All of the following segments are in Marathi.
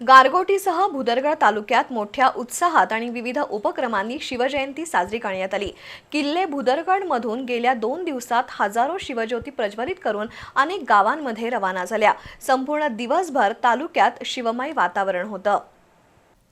गारगोटीसह भुदरगड तालुक्यात मोठ्या उत्साहात आणि विविध उपक्रमांनी शिवजयंती साजरी करण्यात आली। किल्ले भुदरगडमधून गेल्या 2 दिवसात हजारो शिवज्योती प्रज्वलित करून अनेक गावांमध्ये रवाना झाल्या। संपूर्ण दिवसभर तालुक्यात शिवमय वातावरण होतं।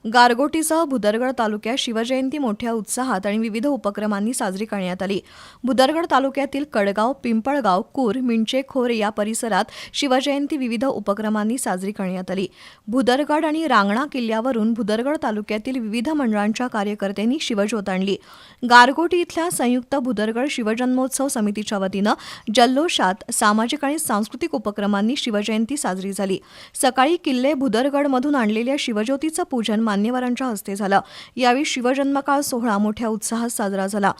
गारगोटीसह भुदरगड तालुक्यात शिवजयंती मोठ्या उत्साहात आणि विविध उपक्रमांनी साजरी करण्यात आली। भुदरगड तालुक्यातील कडगाव, पिंपळगाव, कूर, मिंचेखोर या परिसरात शिवजयंती विविध उपक्रमांनी साजरी करण्यात आली। भुदरगड आणि रांगणा किल्ल्यावरून भुदरगड तालुक्यातील विविध मंडळांच्या कार्यकर्त्यांनी शिवज्योत आणली। गारगोटी इथल्या संयुक्त भुदरगड शिवजन्मोत्सव समितीच्या वतीनं जल्लोषात सामाजिक आणि सांस्कृतिक उपक्रमांनी शिवजयंती साजरी झाली। सकाळी किल्ले भुदरगडमधून आणलेल्या शिवज्योतीचं पूजन मान्यवरांच्या हस्ते झालं। यावेळी शिवजन्मकाळ सोहळा मोठ्या उत्साहात साजरा झाला।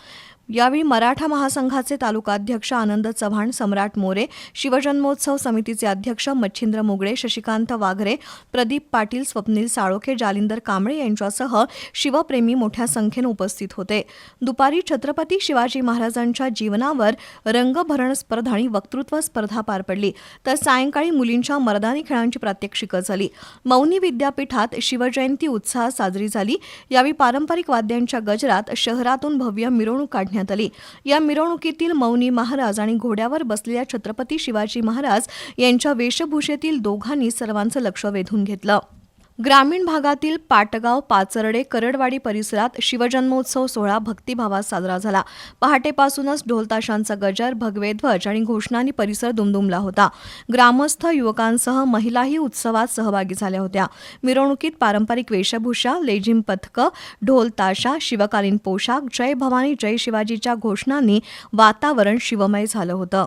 यावेळी मराठा महासंघाचे तालुकाध्यक्ष आनंद चव्हाण, सम्राट मोरे, शिवजन्मोत्सव समितीचे अध्यक्ष मच्छिंद्र मुगळे, शशिकांत वाघरे, प्रदीप पाटील, स्वप्नील साळोखे, जालिंदर कांबळे यांच्यासह शिवप्रेमी मोठ्या संख्येने उपस्थित होते। दुपारी छत्रपती शिवाजी महाराजांच्या जीवनावर रंगभरण स्पर्धा आणि वक्तृत्व स्पर्धा पार पडली, तर सायंकाळी मुलींच्या मर्दानी खेळांची प्रात्यक्षिकं झाली। मौनी विद्यापीठात शिवजयंती उत्साहात साजरी झाली। यावेळी पारंपरिक वाद्यांच्या गजरात शहरातून भव्य मिरवणूक काढण्यात आली। या मिरवणुकीतील मौनी महाराज आणि घोड्यावर बसलेल्या छत्रपती शिवाजी महाराज यांच्या वेशभूषेतील दोघांनी सर्वांचं लक्ष वेधून घेतलं। ग्रामीण भागातील पाटगाव, पाचर्डे, करडवाडी परिसरात शिवजन्मोत्सव सोहळा भक्तिभावात साजरा झाला। पहाटेपासूनच ढोलताशांचा गजर, भगवे ध्वज आणि घोषणांनी परिसर दुमदुमला होता। ग्रामस्थ, युवकांसह महिलाही उत्सवात सहभागी झाल्या होत्या। मिरवणुकीत पारंपरिक वेशभूषा, लेझिम पथकं, ढोल-ताशा, शिवकालीन पोशाख, जय भवानी जय शिवाजीच्या घोषणांनी वातावरण शिवमय झालं होतं।